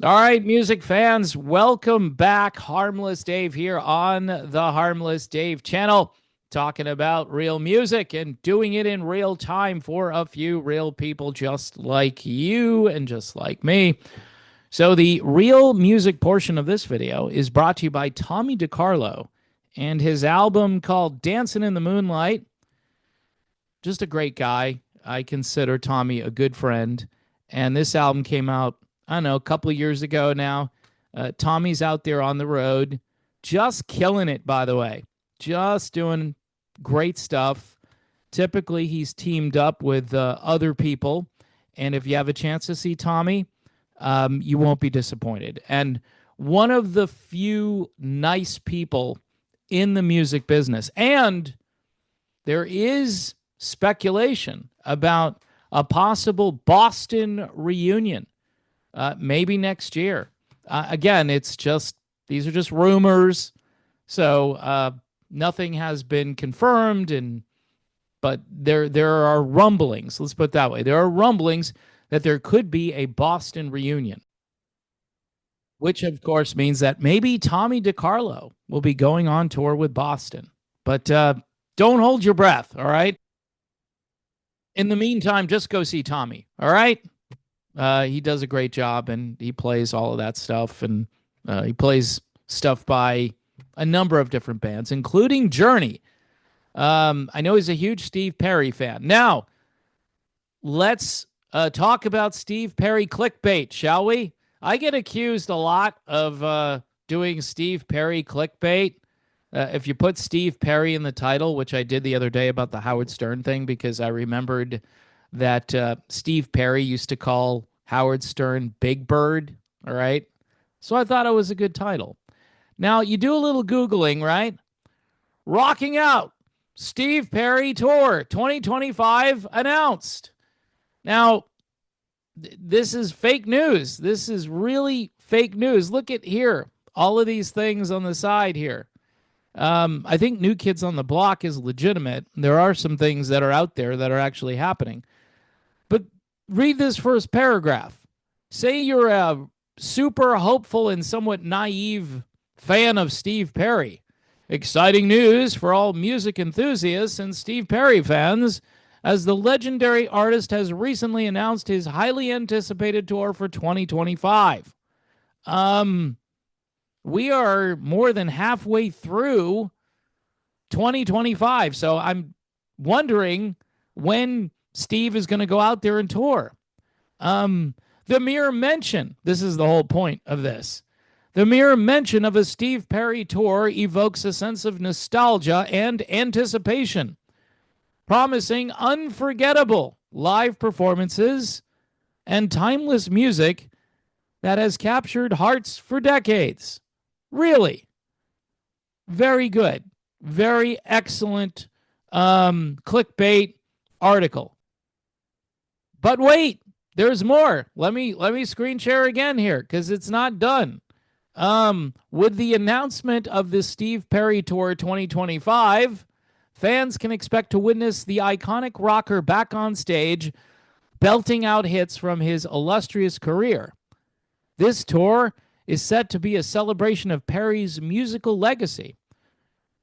All right, music fans, welcome back. Harmless Dave here on the Harmless Dave channel, talking about real music and doing it in real time for a few real people just like you and just like me. So, the real music portion of this video is brought to you by Tommy DiCarlo and his album called Dancing in the Moonlight. Just a great guy. I consider Tommy a good friend. And this album came out, I don't know, a couple of years ago now. Tommy's out there on the road, just killing it, by the way. Just doing great stuff. Typically, he's teamed up with other people. And if you have a chance to see Tommy, you won't be disappointed. And one of the few nice people in the music business. And there is speculation about a possible Boston reunion, maybe next year. Again, these are just rumors, so nothing has been confirmed, but there are rumblings. Let's put it that way. There are rumblings that there could be a Boston reunion, which of course means that maybe Tommy DiCarlo will be going on tour with Boston. But don't hold your breath, all right? In the meantime, just go see Tommy. All right. He does a great job and he plays all of that stuff. And he plays stuff by a number of different bands, including Journey. I know he's a huge Steve Perry fan. Now, let's talk about Steve Perry clickbait, shall we? I get accused a lot of doing Steve Perry clickbait. If you put Steve Perry in the title, which I did the other day about the Howard Stern thing, because I remembered that Steve Perry used to call Howard Stern Big Bird. All right. So I thought it was a good title. Now, you do a little Googling, right? Rocking Out, Steve Perry Tour 2025 announced. Now, this is fake news. This is really fake news. Look at here. All of these things on the side here. I think New Kids on the Block is legitimate. There are some things that are out there that are actually happening. But read this first paragraph. Say you're a super hopeful and somewhat naive fan of Steve Perry. Exciting news for all music enthusiasts and Steve Perry fans, as the legendary artist has recently announced his highly anticipated tour for 2025. We are more than halfway through 2025. So I'm wondering when Steve is going to go out there and tour. The mere mention, this is the whole point of this. The mere mention of a Steve Perry tour evokes a sense of nostalgia and anticipation, promising unforgettable live performances and timeless music that has captured hearts for decades. Really, very good, very excellent clickbait article. But wait, there's more. Let me screen share again here because it's not done. With the announcement of the Steve Perry Tour 2025, fans can expect to witness the iconic rocker back on stage, belting out hits from his illustrious career. This tour is set to be a celebration of Perry's musical legacy,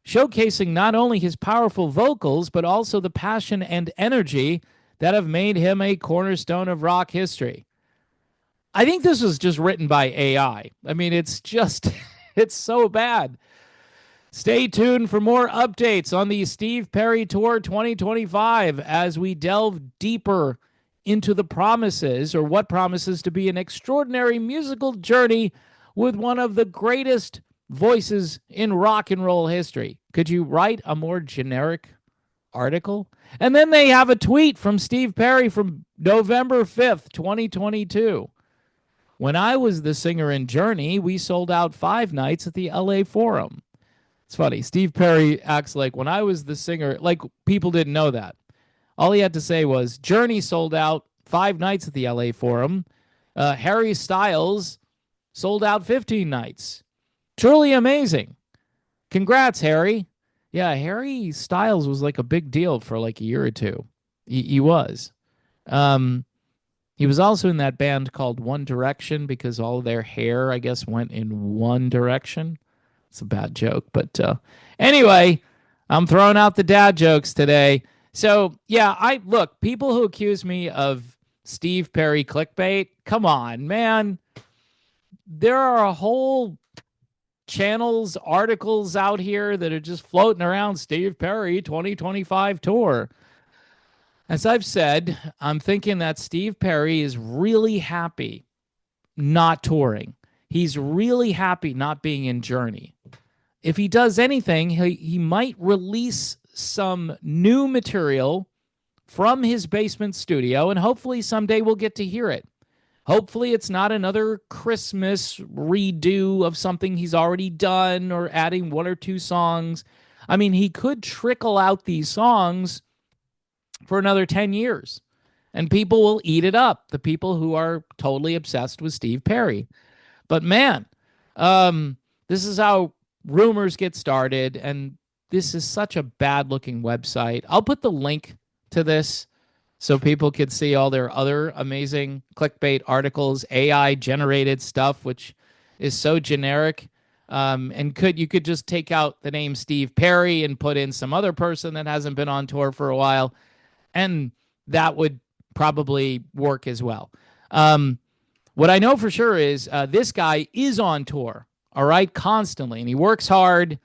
showcasing not only his powerful vocals, but also the passion and energy that have made him a cornerstone of rock history. I think this was just written by AI. I mean, it's so bad. Stay tuned for more updates on the Steve Perry Tour 2025 as we delve deeper into the promises, or what promises to be an extraordinary musical journey with one of the greatest voices in rock and roll history. Could you write a more generic article? And then they have a tweet from Steve Perry from November 5th, 2022. When I was the singer in Journey, we sold out 5 nights at the LA Forum. It's funny. Steve Perry acts like when I was the singer, like people didn't know that. All he had to say was Journey sold out 5 nights at the LA Forum. Harry Styles sold out 15 nights. Truly amazing. Congrats, Harry. Yeah, Harry Styles was like a big deal for like a year or two. He was. He was also in that band called One Direction because all of their hair, I guess, went in one direction. It's a bad joke, but anyway, I'm throwing out the dad jokes today. So yeah, I look, people who accuse me of Steve Perry clickbait, come on, man. There are a whole channels, articles out here that are just floating around Steve Perry 2025 tour. As I've said, I'm thinking that Steve Perry is really happy not touring. He's really happy not being in Journey. If he does anything, he might release some new material from his basement studio, and hopefully someday we'll get to hear it. Hopefully it's not another Christmas redo of something he's already done or adding one or two songs. I mean, he could trickle out these songs for another 10 years and people will eat it up. The people who are totally obsessed with Steve Perry. But man, this is how rumors get started. And this is such a bad looking website. I'll put the link to this so people could see all their other amazing clickbait articles, AI generated stuff, which is so generic. And you could just take out the name Steve Perry and put in some other person that hasn't been on tour for a while, and that would probably work as well. What I know for sure is this guy is on tour, all right, constantly, and he works hard,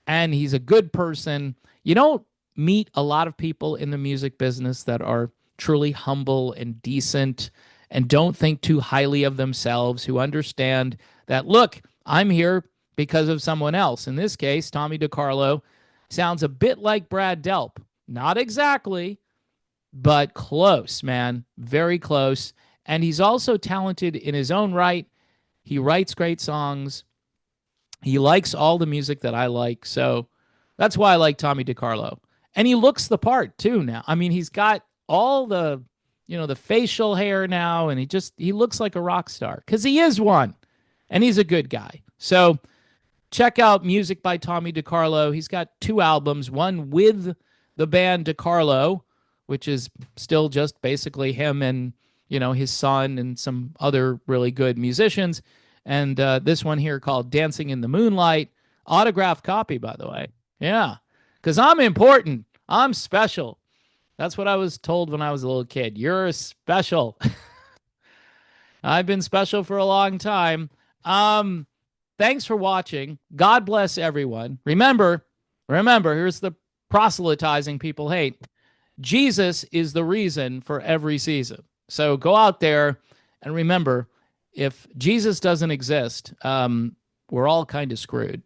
and he's a good person. You don't meet a lot of people in the music business that are truly humble and decent and don't think too highly of themselves, who understand that, look, I'm here because of someone else. In this case, Tommy DiCarlo sounds a bit like Brad Delp. Not exactly, but close, man. Very close. And he's also talented in his own right. He writes great songs. He likes all the music that I like. So that's why I like Tommy DiCarlo. And he looks the part too now. I mean, he's got all the, the facial hair now, and he looks like a rock star because he is one, and he's a good guy. So check out music by Tommy DiCarlo. He's got 2 albums, one with the band DiCarlo, which is still just basically him and, his son and some other really good musicians. And this one here called Dancing in the Moonlight, autographed copy, by the way. Yeah, because I'm important. I'm special. That's what I was told when I was a little kid. You're special. I've been special for a long time. Thanks for watching. God bless everyone. Remember, here's the proselytizing people hate. Jesus is the reason for every season. So go out there and remember, if Jesus doesn't exist, we're all kind of screwed.